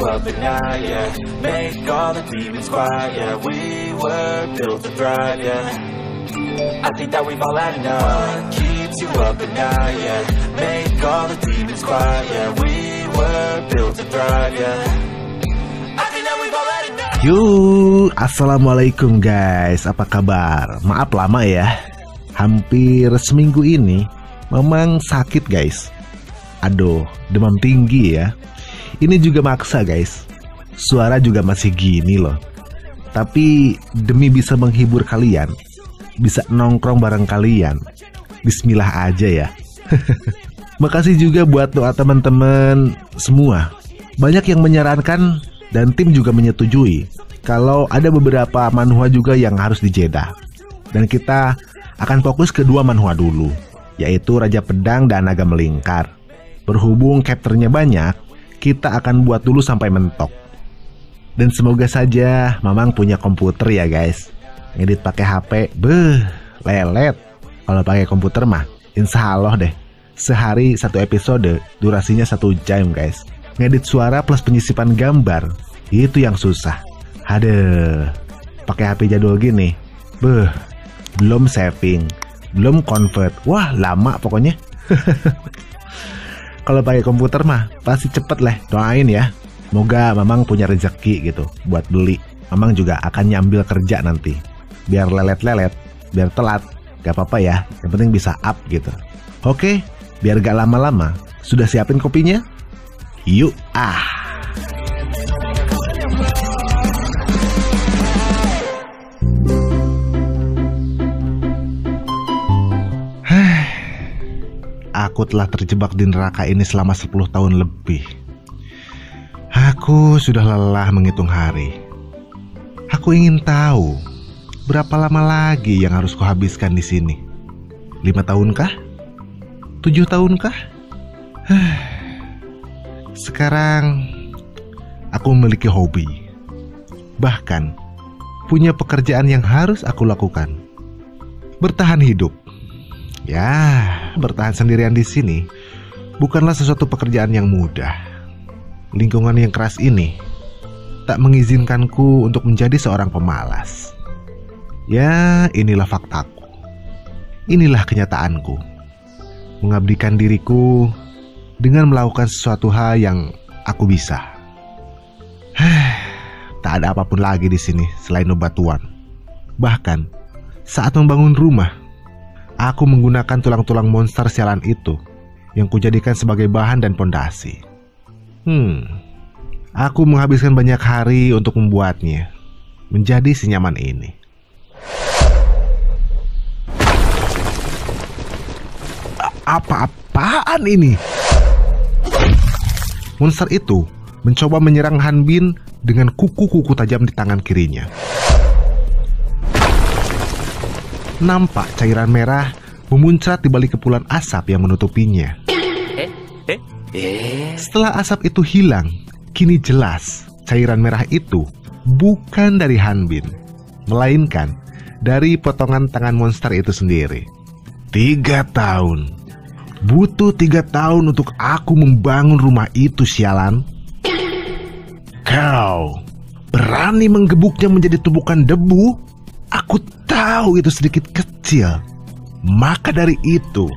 Up at night, yeah. Make all the demons quiet, yeah. We were built to thrive, yeah. I think that we've all had enough. What keeps you up at night, yeah. Make all the demons quiet, yeah. We were built to thrive, yeah. I think that we've all had enough. Assalamualaikum guys, apa kabar? Maaf lama ya. Hampir seminggu ini memang sakit guys. Aduh, demam tinggi ya. Ini juga maksa guys. Suara juga masih gini loh. Tapi demi bisa menghibur kalian, bisa nongkrong bareng kalian, bismillah aja ya. Makasih juga buat doa teman-teman semua. Banyak yang menyarankan dan tim juga menyetujui kalau ada beberapa manhwa juga yang harus dijeda. Dan kita akan fokus ke dua manhwa dulu, yaitu Raja Pedang dan Naga Melingkar. Berhubung chapternya banyak, kita akan buat dulu sampai mentok. Dan semoga saja Mamang punya komputer ya guys. Ngedit pakai HP, lelet. Kalau pakai komputer mah, insya Allah deh. Sehari satu episode, durasinya 1 jam guys. Ngedit suara plus penyisipan gambar, itu yang susah. Aduh, pakai HP jadul gini, belum saving, belum convert. Wah, lama pokoknya. Kalau pakai komputer mah pasti cepet lah. Doain ya, semoga Mamang punya rezeki gitu buat beli. Mamang juga akan nyambil kerja nanti. Biar lelet-lelet, biar telat, gak apa-apa ya. Yang penting bisa up gitu. Oke, biar gak lama-lama, sudah siapin kopinya? Yuk Aku telah terjebak di neraka ini selama 10 tahun lebih. Aku sudah lelah menghitung hari. Aku ingin tahu berapa lama lagi yang harus kuhabiskan di sini. 5 tahunkah? 7 tahunkah? Sekarang aku memiliki hobi. Bahkan punya pekerjaan yang harus aku lakukan. Bertahan hidup. Ya, bertahan sendirian di sini bukanlah sesuatu pekerjaan yang mudah. Lingkungan yang keras ini tak mengizinkanku untuk menjadi seorang pemalas. Ya, inilah faktaku. Inilah kenyataanku. Mengabdikan diriku dengan melakukan sesuatu hal yang aku bisa. Tak ada apapun lagi di sini selain bebatuan. Bahkan saat membangun rumah, aku menggunakan tulang-tulang monster sialan itu yang kujadikan sebagai bahan dan pondasi. Aku menghabiskan banyak hari untuk membuatnya menjadi senyaman ini. Apa-apaan ini? Monster itu mencoba menyerang Han Bin dengan kuku-kuku tajam di tangan kirinya. Nampak cairan merah memuncrat di balik kepulan asap yang menutupinya. Setelah asap itu hilang, kini jelas cairan merah itu bukan dari Han Bin, melainkan dari potongan tangan monster itu sendiri. 3 tahun. Butuh 3 tahun untuk aku membangun rumah itu, sialan. Kau berani menggebuknya menjadi tumpukan debu? Aku tahu itu sedikit kecil. Maka dari itu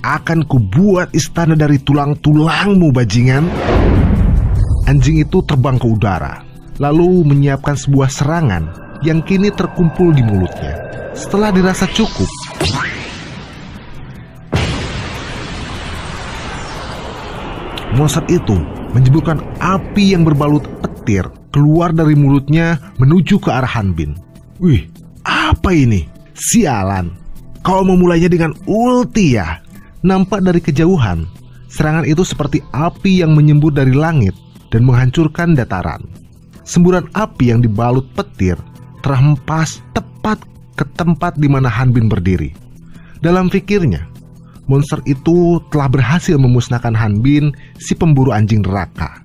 akan kubuat istana dari tulang-tulangmu, bajingan. Anjing itu terbang ke udara, lalu menyiapkan sebuah serangan yang kini terkumpul di mulutnya. Setelah dirasa cukup, monster itu menjeburkan api yang berbalut petir keluar dari mulutnya menuju ke arah Han Bin. Wih, apa ini? Sialan, kau memulainya dengan ulti ya? Nampak dari kejauhan, Serangan itu seperti api yang menyembur dari langit dan menghancurkan dataran. Semburan api yang dibalut petir terhempas tepat ke tempat di mana Han Bin berdiri. Dalam pikirnya, monster itu telah berhasil memusnahkan Han Bin, si pemburu anjing neraka.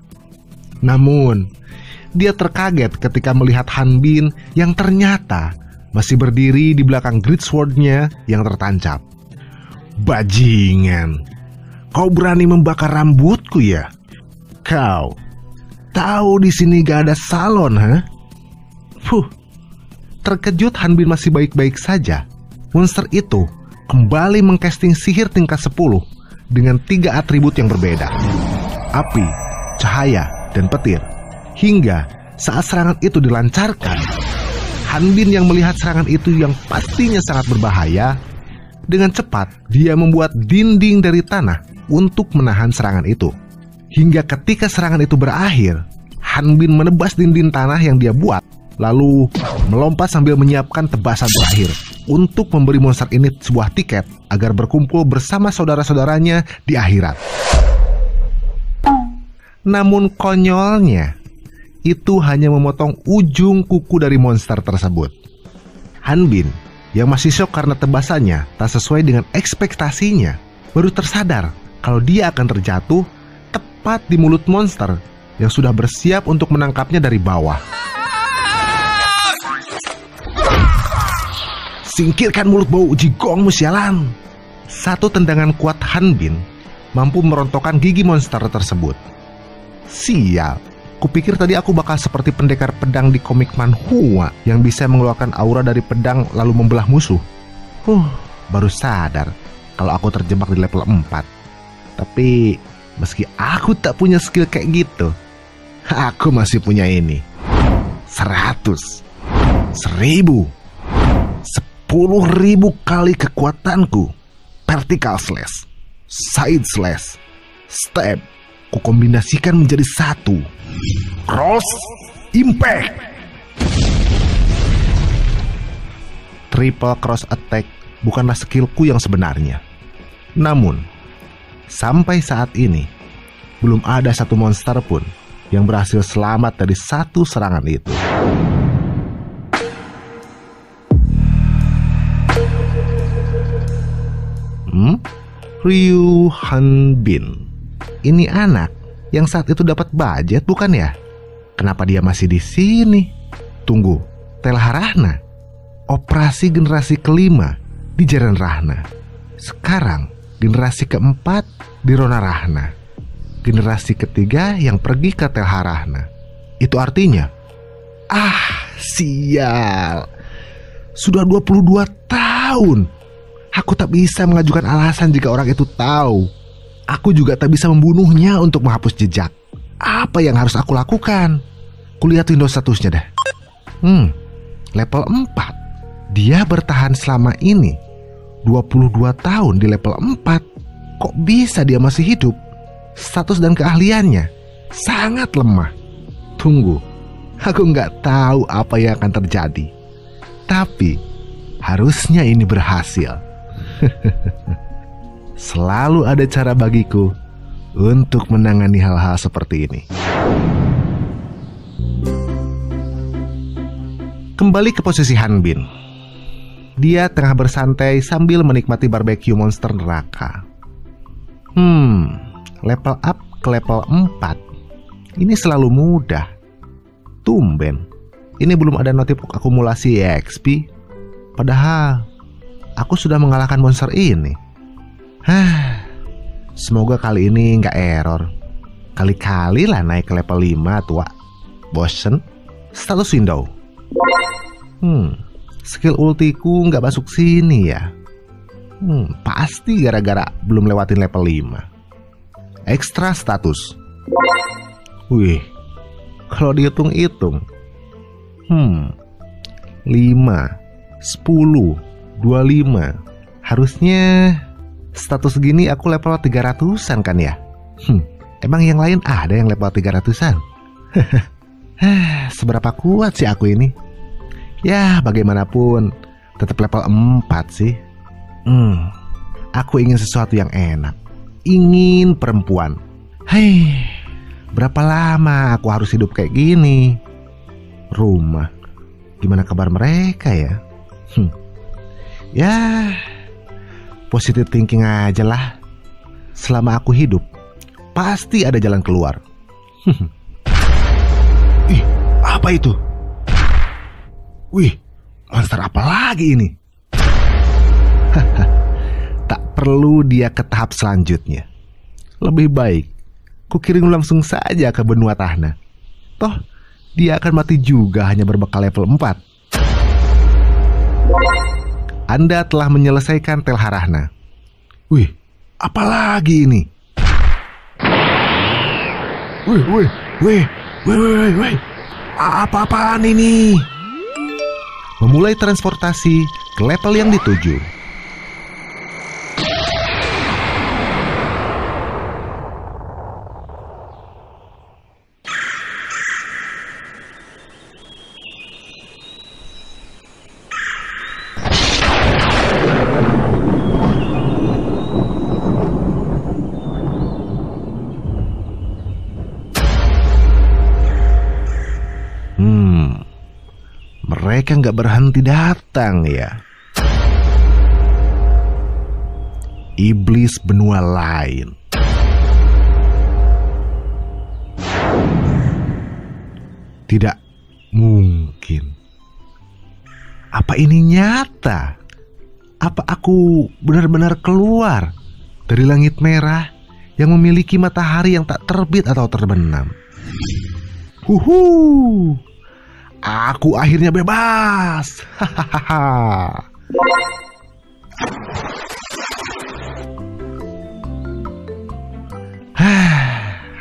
Namun, dia terkaget ketika melihat Han Bin yang ternyata masih berdiri di belakang Great Sword-nya yang tertancap. Bajingan, kau berani membakar rambutku ya? Kau tahu di sini gak ada salon, ha? Terkejut Han Bin masih baik-baik saja. Monster itu kembali mengcasting sihir tingkat 10 dengan 3 atribut yang berbeda: api, cahaya, dan petir. Hingga saat serangan itu dilancarkan, Han Bin yang melihat serangan itu yang pastinya sangat berbahaya, dengan cepat dia membuat dinding dari tanah untuk menahan serangan itu. Hingga ketika serangan itu berakhir, Han Bin menebas dinding tanah yang dia buat, lalu melompat sambil menyiapkan tebasan terakhir untuk memberi monster ini sebuah tiket agar berkumpul bersama saudara-saudaranya di akhirat. Namun konyolnya, itu hanya memotong ujung kuku dari monster tersebut. Han Bin yang masih syok karena tebasannya tak sesuai dengan ekspektasinya, baru tersadar kalau dia akan terjatuh tepat di mulut monster yang sudah bersiap untuk menangkapnya dari bawah. Singkirkan mulut bau jigongmu, sialan! Satu tendangan kuat Han Bin mampu merontokkan gigi monster tersebut. Sial, kupikir tadi aku bakal seperti pendekar pedang di komik manhwa yang bisa mengeluarkan aura dari pedang lalu membelah musuh. Baru sadar kalau aku terjebak di level 4. Tapi meski aku tak punya skill kayak gitu, aku masih punya ini. 100, 1000, 10.000 kali kekuatanku. Vertical slash, side slash, step, kukombinasikan menjadi satu. Cross Impact. Triple cross attack bukanlah skillku yang sebenarnya. Namun, sampai saat ini belum ada satu monster pun yang berhasil selamat dari satu serangan itu. Ryu Han Bin. Ini anak yang saat itu dapat budget bukan ya? Kenapa dia masih di sini? Tunggu, Telharahna. Operasi generasi kelima di Jaren Rahna. Sekarang generasi keempat di Rona Rahna. Generasi ketiga yang pergi ke Telharahna. Itu artinya, sial. Sudah 22 tahun. Aku tak bisa mengajukan alasan jika orang itu tahu. Aku juga tak bisa membunuhnya untuk menghapus jejak. Apa yang harus aku lakukan? Kulihat Windows statusnya dah. Level 4. Dia bertahan selama ini 22 tahun di level 4. Kok bisa dia masih hidup? Status dan keahliannya sangat lemah. Tunggu, aku nggak tahu apa yang akan terjadi. Tapi harusnya ini berhasil. Selalu ada cara bagiku untuk menangani hal-hal seperti ini. Kembali ke posisi Han Bin. Dia tengah bersantai sambil menikmati barbeque monster neraka. Level up ke level 4. Ini selalu mudah. Tumben, ini belum ada notif akumulasi EXP. Padahal aku sudah mengalahkan monster ini. Semoga kali ini nggak error. Kali-kali lah naik ke level 5 tua. Bosen. Status window. Skill ultiku nggak masuk sini ya. Pasti gara-gara belum lewatin level 5. Extra status. Wih, kalau dihitung-hitung 5, 10, 25. Harusnya status gini aku level 300-an kan ya? Emang yang lain ada yang level 300-an? Seberapa kuat sih aku ini? Ya bagaimanapun tetap level 4 sih. Aku ingin sesuatu yang enak. ingin perempuan. Hei, berapa lama aku harus hidup kayak gini? Rumah, gimana kabar mereka ya? Ya, positive thinking aja lah. Selama aku hidup, pasti ada jalan keluar. Ih, apa itu? Wih, monster apa lagi ini? Tak perlu dia ke tahap selanjutnya. Lebih baik kukirim langsung saja ke benua Tahna. Toh dia akan mati juga hanya berbekal level 4. Anda telah menyelesaikan Telharahna. Wih, apa lagi ini? Wih. Apa-apaan ini? Memulai transportasi ke level yang dituju. Mereka nggak berhenti datang ya. Iblis benua lain. Tidak mungkin. Apa ini nyata? Apa aku benar-benar keluar dari langit merah yang memiliki matahari yang tak terbit atau terbenam? Aku akhirnya bebas.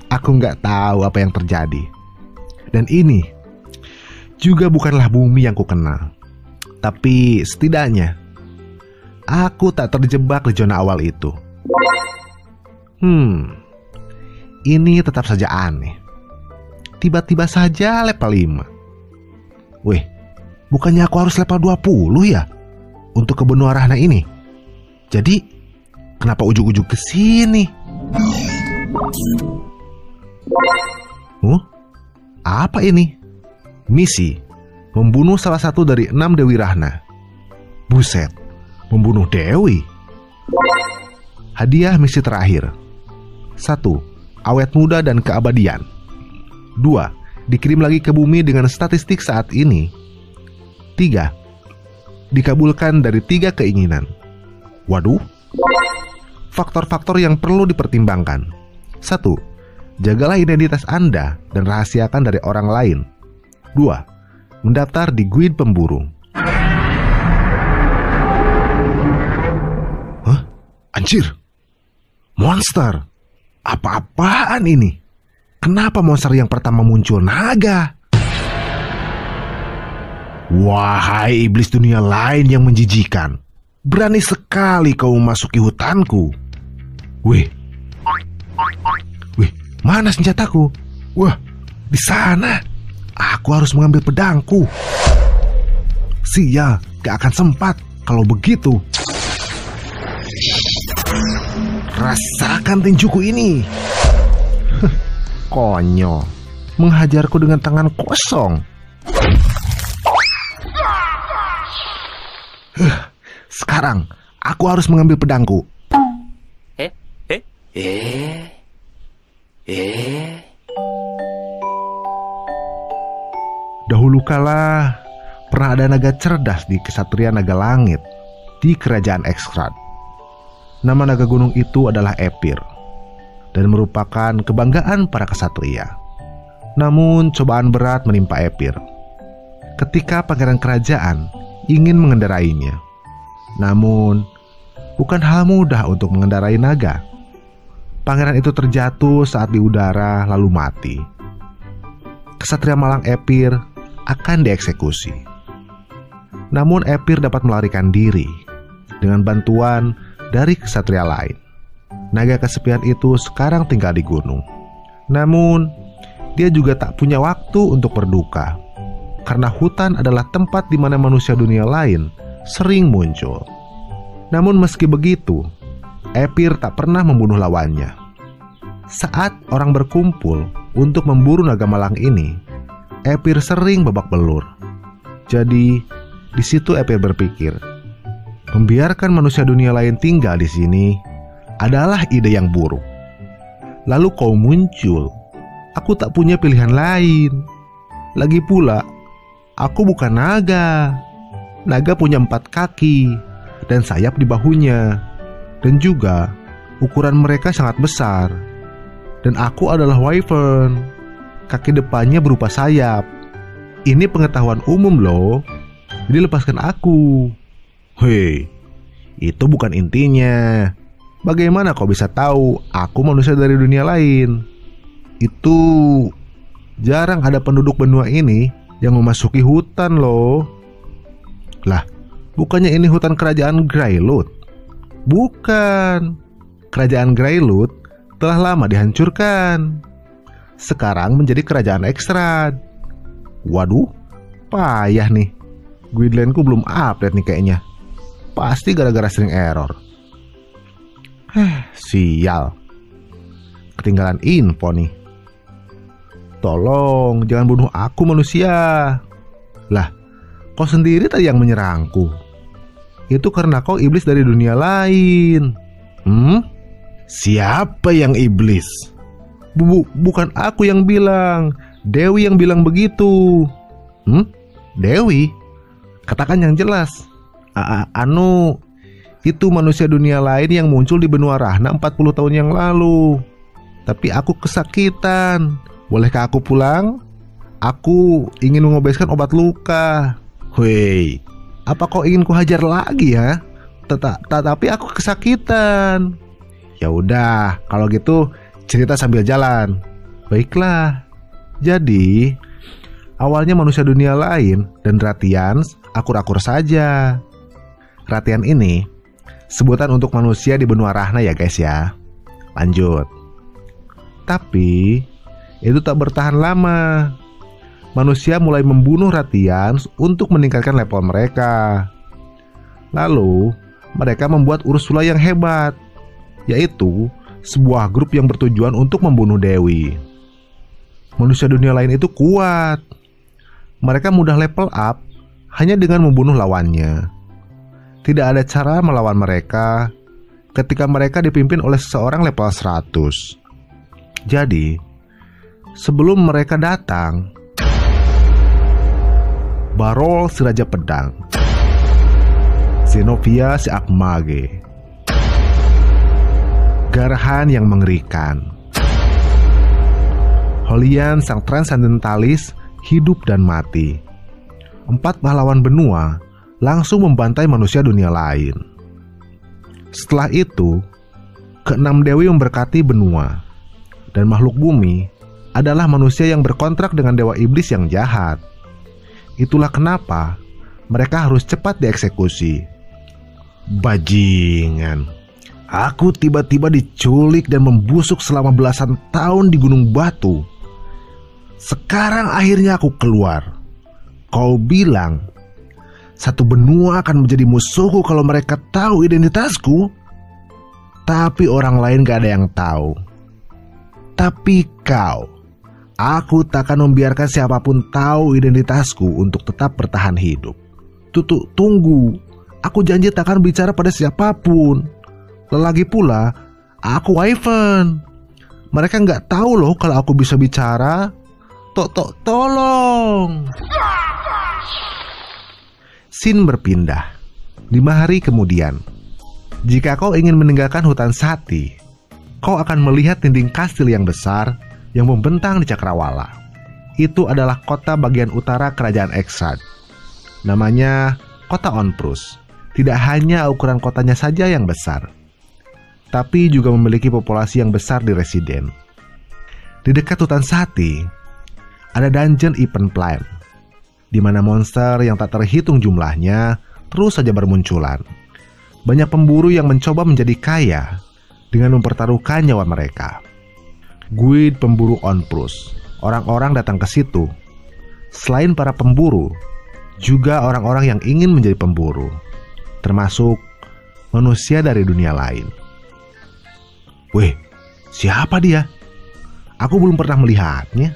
Aku nggak tahu apa yang terjadi. Dan ini juga bukanlah bumi yang kukenal. Tapi setidaknya aku tak terjebak di zona awal itu. Ini tetap saja aneh. Tiba-tiba saja level 5. Weh, bukannya aku harus level 20 ya untuk ke benua Rahna ini? Jadi, kenapa ujung-ujung ke sini? Apa ini? Misi membunuh salah satu dari 6 Dewi Rahna. Buset, membunuh Dewi. Hadiah misi terakhir. 1. Awet muda dan keabadian. 2. Dikirim lagi ke bumi dengan statistik saat ini. 3. Dikabulkan dari 3 keinginan. Waduh. Faktor-faktor yang perlu dipertimbangkan. 1. Jagalah identitas Anda dan rahasiakan dari orang lain. 2. Mendaftar di guild pemburu. Hah? Anjir. Monster. Apa-apaan ini? Kenapa monster yang pertama muncul naga? Wahai iblis dunia lain yang menjijikan, berani sekali kau memasuki hutanku. Wih, mana senjataku? Wah, di sana. Aku harus mengambil pedangku. Sial, gak akan sempat kalau begitu. Rasakan tinjuku ini. Konyol, menghajarku dengan tangan kosong. Sekarang aku harus mengambil pedangku. Dahulu kala pernah ada naga cerdas di Kesatria Naga Langit di Kerajaan Ekskrat. Nama naga gunung itu adalah Epir dan merupakan kebanggaan para kesatria. Namun cobaan berat menimpa Epir ketika pangeran kerajaan ingin mengendarainya. Namun bukan hal mudah untuk mengendarai naga. Pangeran itu terjatuh saat di udara lalu mati. Kesatria malang Epir akan dieksekusi. Namun Epir dapat melarikan diri dengan bantuan dari kesatria lain. Naga kesepian itu sekarang tinggal di gunung. Namun dia juga tak punya waktu untuk berduka, karena hutan adalah tempat di mana manusia dunia lain sering muncul. Namun meski begitu, Epir tak pernah membunuh lawannya. Saat orang berkumpul untuk memburu naga malang ini, Epir sering babak belur. Jadi, di situ Epir berpikir, membiarkan manusia dunia lain tinggal di sini adalah ide yang buruk. Lalu kau muncul. Aku tak punya pilihan lain. Lagi pula, aku bukan naga. Naga punya 4 kaki dan sayap di bahunya. Dan juga, ukuran mereka sangat besar. Dan aku adalah wyvern. Kaki depannya berupa sayap. Ini pengetahuan umum loh. Jadi lepaskan aku. Hei, itu bukan intinya. Bagaimana kau bisa tahu aku manusia dari dunia lain? Itu jarang ada penduduk benua ini yang memasuki hutan loh. Lah, bukannya ini hutan kerajaan Greyloot? Bukan. Kerajaan Greyloot telah lama dihancurkan. Sekarang menjadi kerajaan Exstrad. Waduh, payah nih. Guideline-ku belum update nih kayaknya. Pasti gara-gara sering error. Sial. Ketinggalan info nih. Tolong, jangan bunuh aku manusia. Lah, kau sendiri tadi yang menyerangku. Itu karena kau iblis dari dunia lain. Siapa yang iblis? Bukan aku yang bilang. Dewi yang bilang begitu. Dewi? Katakan yang jelas. Itu manusia dunia lain yang muncul di benua Rahna 40 tahun yang lalu. Tapi aku kesakitan. Bolehkah aku pulang? Aku ingin mengobeskan obat luka. Hei, apa kau ingin kuhajar lagi ya? Tapi aku kesakitan. Ya udah, kalau gitu cerita sambil jalan. Baiklah. Jadi, awalnya manusia dunia lain dan Ratians akur-akur saja. Ratian ini sebutan untuk manusia di benua Rahna ya guys ya. Lanjut. Tapi itu tak bertahan lama. Manusia mulai membunuh Ratians untuk meningkatkan level mereka. Lalu mereka membuat Ursula yang hebat, yaitu sebuah grup yang bertujuan untuk membunuh Dewi. Manusia dunia lain itu kuat. Mereka mudah level up hanya dengan membunuh lawannya. Tidak ada cara melawan mereka ketika mereka dipimpin oleh seseorang level 100. Jadi, sebelum mereka datang, Barol si Raja Pedang, Zenobia si Akmage, Garhan yang mengerikan, Holian sang transcendentalis hidup dan mati. 4 pahlawan benua langsung membantai manusia dunia lain. Setelah itu, ke-6 dewi memberkati benua. Dan makhluk bumi adalah manusia yang berkontrak dengan dewa iblis yang jahat. Itulah kenapa mereka harus cepat dieksekusi. Bajingan. Aku tiba-tiba diculik dan membusuk selama belasan tahun di Gunung Batu. Sekarang akhirnya aku keluar. Kau bilang satu benua akan menjadi musuhku kalau mereka tahu identitasku. Tapi orang lain gak ada yang tahu. Tapi kau, aku takkan membiarkan siapapun tahu identitasku untuk tetap bertahan hidup. Tunggu, aku janji takkan bicara pada siapapun. Lagi pula, aku wyvern. Mereka nggak tahu loh kalau aku bisa bicara. Tolong. Scene berpindah. 5 hari kemudian. Jika kau ingin meninggalkan hutan Sati, kau akan melihat dinding kastil yang besar yang membentang di Cakrawala. Itu adalah kota bagian utara kerajaan Exstrad. Namanya Kota Onprus. Tidak hanya ukuran kotanya saja yang besar, tapi juga memiliki populasi yang besar di residen. Di dekat hutan Sati, ada dungeon event plan, di mana monster yang tak terhitung jumlahnya terus saja bermunculan. Banyak pemburu yang mencoba menjadi kaya dengan mempertaruhkan nyawa mereka. Guild pemburu Onprus. Orang-orang datang ke situ. Selain para pemburu, juga orang-orang yang ingin menjadi pemburu, termasuk manusia dari dunia lain. Weh, siapa dia? Aku belum pernah melihatnya.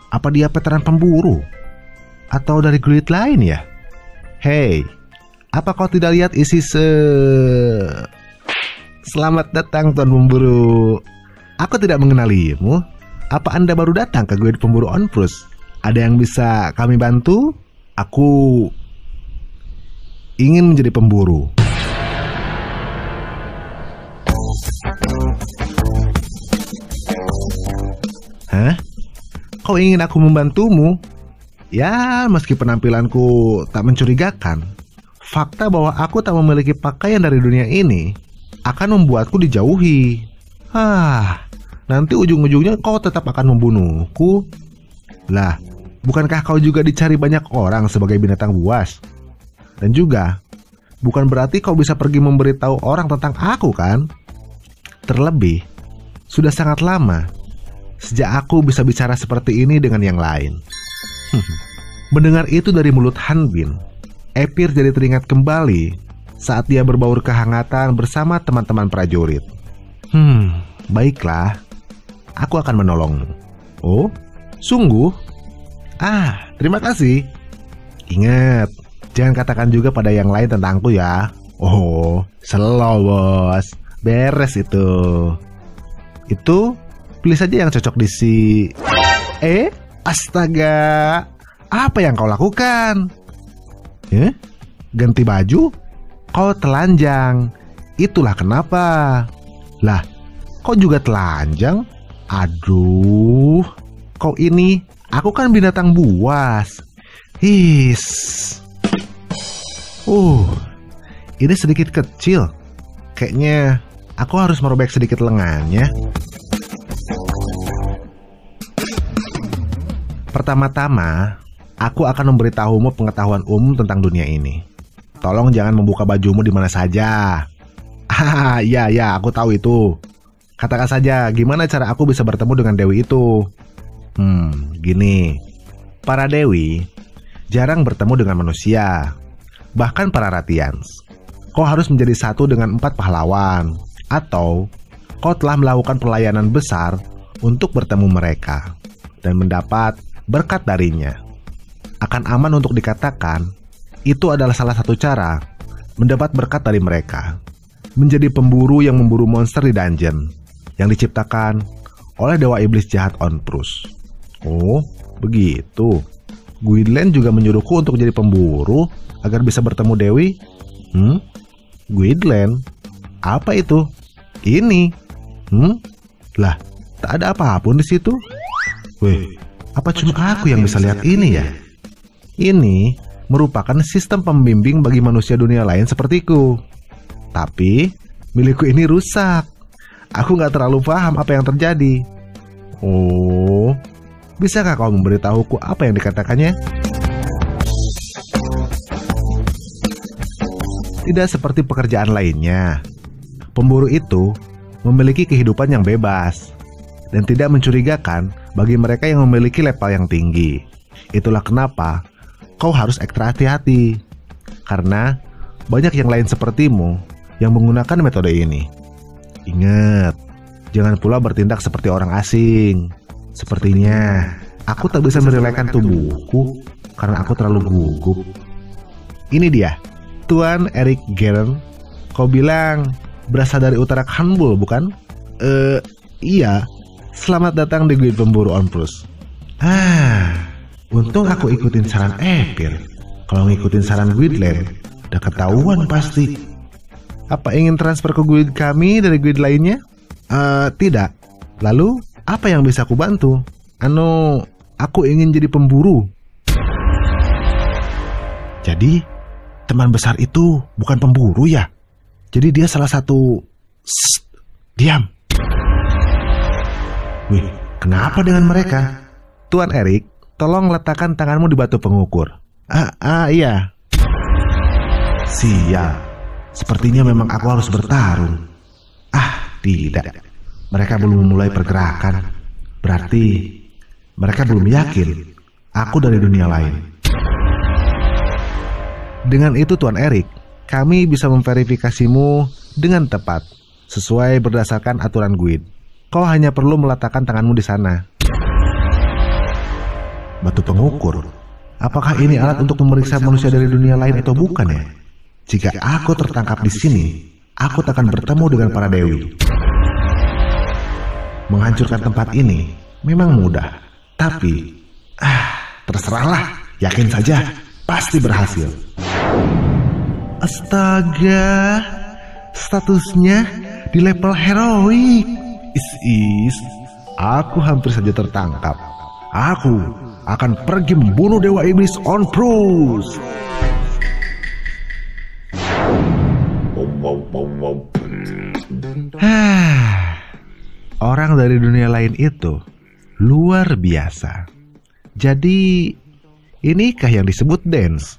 Apa dia veteran pemburu? Atau dari guild lain ya? Hei, apa kau tidak lihat isi Selamat datang Tuan Pemburu. Aku tidak mengenalimu. Apa Anda baru datang ke guild pemburu Onprus? Ada yang bisa kami bantu? Aku ingin menjadi pemburu. Hah? Kau ingin aku membantumu? Ya, meski penampilanku tak mencurigakan, fakta bahwa aku tak memiliki pakaian dari dunia ini akan membuatku dijauhi. Nanti ujung-ujungnya kau tetap akan membunuhku. Lah, bukankah kau juga dicari banyak orang sebagai binatang buas? Dan juga, bukan berarti kau bisa pergi memberitahu orang tentang aku kan? Terlebih, sudah sangat lama sejak aku bisa bicara seperti ini dengan yang lain. Mendengar itu dari mulut Han Bin, Epir jadi teringat kembali saat dia berbaur kehangatan bersama teman-teman prajurit. Baiklah, aku akan menolongmu. Oh, sungguh? Terima kasih. Ingat, jangan katakan juga pada yang lain tentangku ya. Oh, slow bos. Beres itu. Itu pilih saja yang cocok di astaga. Apa yang kau lakukan? Ganti baju? Kau telanjang. Itulah kenapa. Lah, kau juga telanjang? Aduh, kau ini, aku kan binatang buas. Ini sedikit kecil. Kayaknya aku harus merobek sedikit lengannya. Pertama-tama, aku akan memberitahumu pengetahuan umum tentang dunia ini. Tolong jangan membuka bajumu di mana saja. Ya, aku tahu itu. Katakan saja, gimana cara aku bisa bertemu dengan Dewi itu? Gini. Para Dewi jarang bertemu dengan manusia. Bahkan para Ratians. Kau harus menjadi satu dengan 4 pahlawan. Atau kau telah melakukan pelayanan besar untuk bertemu mereka dan mendapat berkat darinya. Akan aman untuk dikatakan, itu adalah salah satu cara mendapat berkat dari mereka. Menjadi pemburu yang memburu monster di dungeon yang diciptakan oleh dewa iblis jahat Onprus. Oh, begitu. Gwydlen juga menyuruhku untuk jadi pemburu agar bisa bertemu Dewi. Gwydlen? Apa itu? Ini. Lah, tak ada apapun di situ. Weh, apa cuma aku yang bisa lihat ini ya? Ini merupakan sistem pembimbing bagi manusia dunia lain sepertiku. Tapi, milikku ini rusak. Aku nggak terlalu paham apa yang terjadi. Oh, bisakah kau memberitahuku apa yang dikatakannya? Tidak seperti pekerjaan lainnya. Pemburu itu memiliki kehidupan yang bebas dan tidak mencurigakan bagi mereka yang memiliki level yang tinggi. Itulah kenapa kau harus ekstra hati-hati, karena banyak yang lain sepertimu yang menggunakan metode ini. Ingat, jangan pula bertindak seperti orang asing. Sepertinya aku tak bisa merelakan tubuhku karena aku terlalu gugup. Ini dia, Tuan Erik Geren. Kau bilang berasal dari utara Khanbul, bukan? Iya. Selamat datang di guild pemburu Onprus. Untung aku ikutin saran Epir. Kalau ngikutin saran Gwydlen, udah ketahuan pasti. Apa ingin transfer ke guild kami dari guild lainnya? Tidak. Lalu, apa yang bisa aku bantu? Aku ingin jadi pemburu. Jadi, teman besar itu bukan pemburu ya? Jadi dia salah satu... Diam. Wih, kenapa dengan mereka? Tuan Erik, tolong letakkan tanganmu di batu pengukur. Iya. Siap. Sepertinya memang aku harus bertarung. Tidak. Mereka belum memulai pergerakan. Berarti mereka belum yakin aku dari dunia lain. Dengan itu Tuan Erik, kami bisa memverifikasimu dengan tepat sesuai berdasarkan aturan guild. Kau hanya perlu meletakkan tanganmu di sana. Batu pengukur. Apakah ini alat untuk memeriksa manusia dari dunia lain atau bukan ya? Jika aku tertangkap di sini, aku akan bertemu dengan para dewi. Menghancurkan tempat ini memang mudah, tapi terserahlah. Yakin saja, pasti berhasil. Astaga, statusnya di level heroik. Aku hampir saja tertangkap. Aku akan pergi membunuh Dewa Iblis on Bruce. Orang dari dunia lain itu luar biasa. Jadi, inikah yang disebut dance?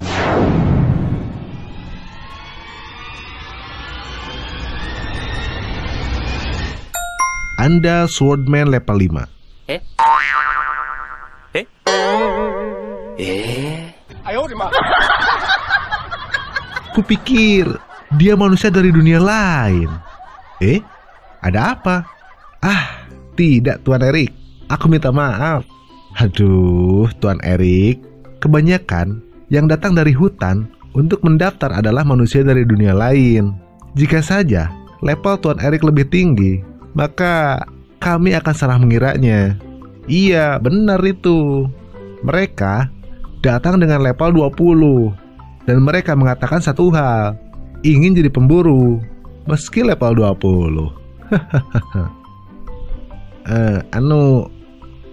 Anda Swordman level 5. Kupikir dia manusia dari dunia lain. Ada apa? Tidak Tuan Erik. Aku minta maaf. Aduh, Tuan Erik. Kebanyakan yang datang dari hutan untuk mendaftar adalah manusia dari dunia lain. Jika saja level Tuan Erik lebih tinggi, maka kami akan salah mengiranya. Iya, benar itu. Mereka datang dengan level 20 dan mereka mengatakan satu hal, ingin jadi pemburu meski level 20.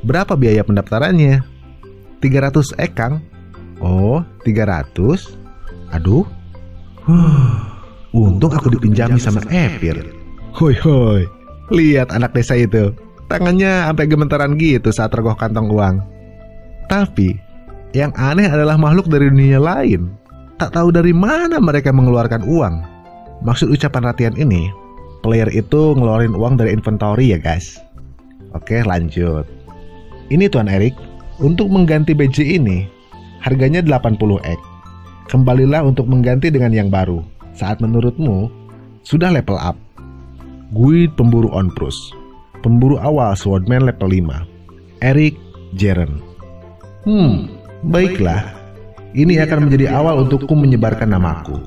Berapa biaya pendaftarannya? 300 ekang. Oh, 300. Aduh. Untung aku dipinjami sama Epir. Hoi. Lihat anak desa itu. Tangannya sampai gemetaran gitu saat rogoh kantong uang. Tapi yang aneh adalah makhluk dari dunia lain. Tak tahu dari mana mereka mengeluarkan uang. Maksud ucapan latihan ini, player itu ngeluarin uang dari inventory ya guys. Oke, lanjut. Ini Tuan Erik, untuk mengganti BJ ini harganya 80 ek. Kembalilah untuk mengganti dengan yang baru saat menurutmu sudah level up. Guild pemburu Onprus. Pemburu awal Swordman level 5. Erik Jeren. Baiklah. Ini akan menjadi awal untukku menyebarkan namaku.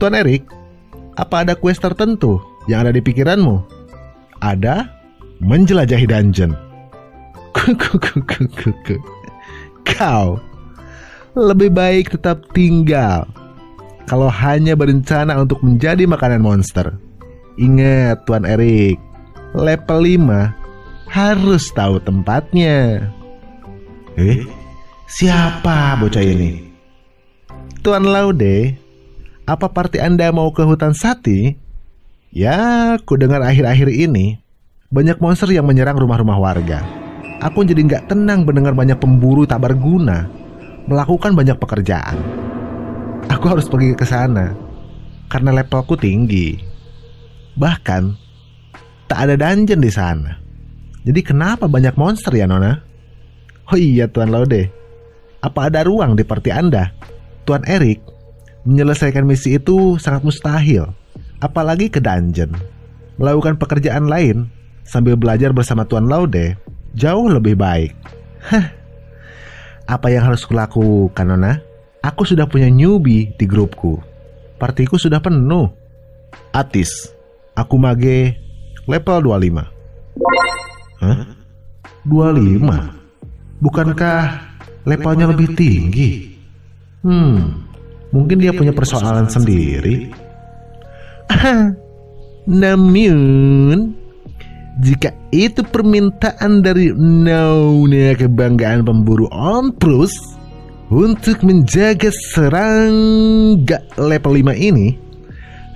Tuan Erik, apa ada quest tertentu yang ada di pikiranmu? Ada? Menjelajahi dungeon. Kau lebih baik tetap tinggal kalau hanya berencana untuk menjadi makanan monster. Ingat Tuan Erik, level 5 harus tahu tempatnya. Siapa bocah ini? Tuan Laude, apa party Anda mau ke hutan Sati? Ya, ku dengar akhir-akhir ini banyak monster yang menyerang rumah-rumah warga. Aku jadi nggak tenang mendengar banyak pemburu tak berguna melakukan banyak pekerjaan. Aku harus pergi ke sana karena levelku tinggi. Bahkan tak ada dungeon di sana. Jadi kenapa banyak monster ya Nona? Oh iya Tuan Laude, apa ada ruang di party Anda? Tuan Erik, menyelesaikan misi itu sangat mustahil, apalagi ke dungeon. Melakukan pekerjaan lain sambil belajar bersama Tuan Laude jauh lebih baik. Apa yang harus kulakukan Nona? Aku sudah punya newbie di grupku. Partiku sudah penuh. Atis, aku mage level 25. 25? Bukankah levelnya lebih tinggi? Mungkin dia punya persoalan sendiri. Namun, jika itu permintaan dari Nona kebanggaan pemburu Onprus untuk menjaga serangga level 5 ini,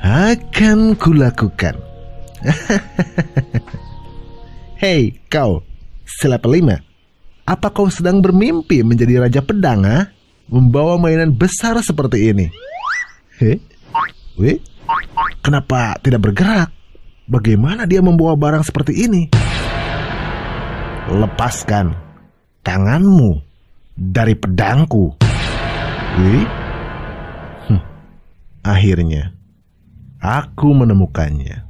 akan kulakukan. Hei kau, selevel 5, apa kau sedang bermimpi menjadi raja pedang, membawa mainan besar seperti ini? Kenapa tidak bergerak? Bagaimana dia membawa barang seperti ini? Lepaskan tanganmu dari pedangku. Akhirnya Aku menemukannya.